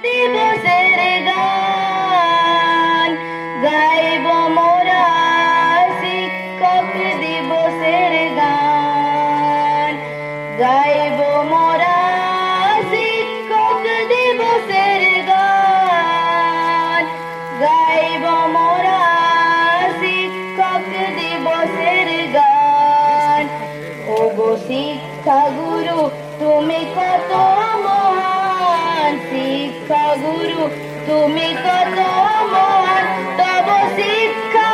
দিবসের গান গাইব মোরা, শিক্ষক দিবসের গান গাইব মোরা, শিক্ষক দিবসের গান গাইব মোরা, শিক্ষক দিবসের গান। ওগো শিক্ষা গুরু তুমি কত মহান, শিক্ষা গুরু তুমি কত মহান, তব শিক্ষা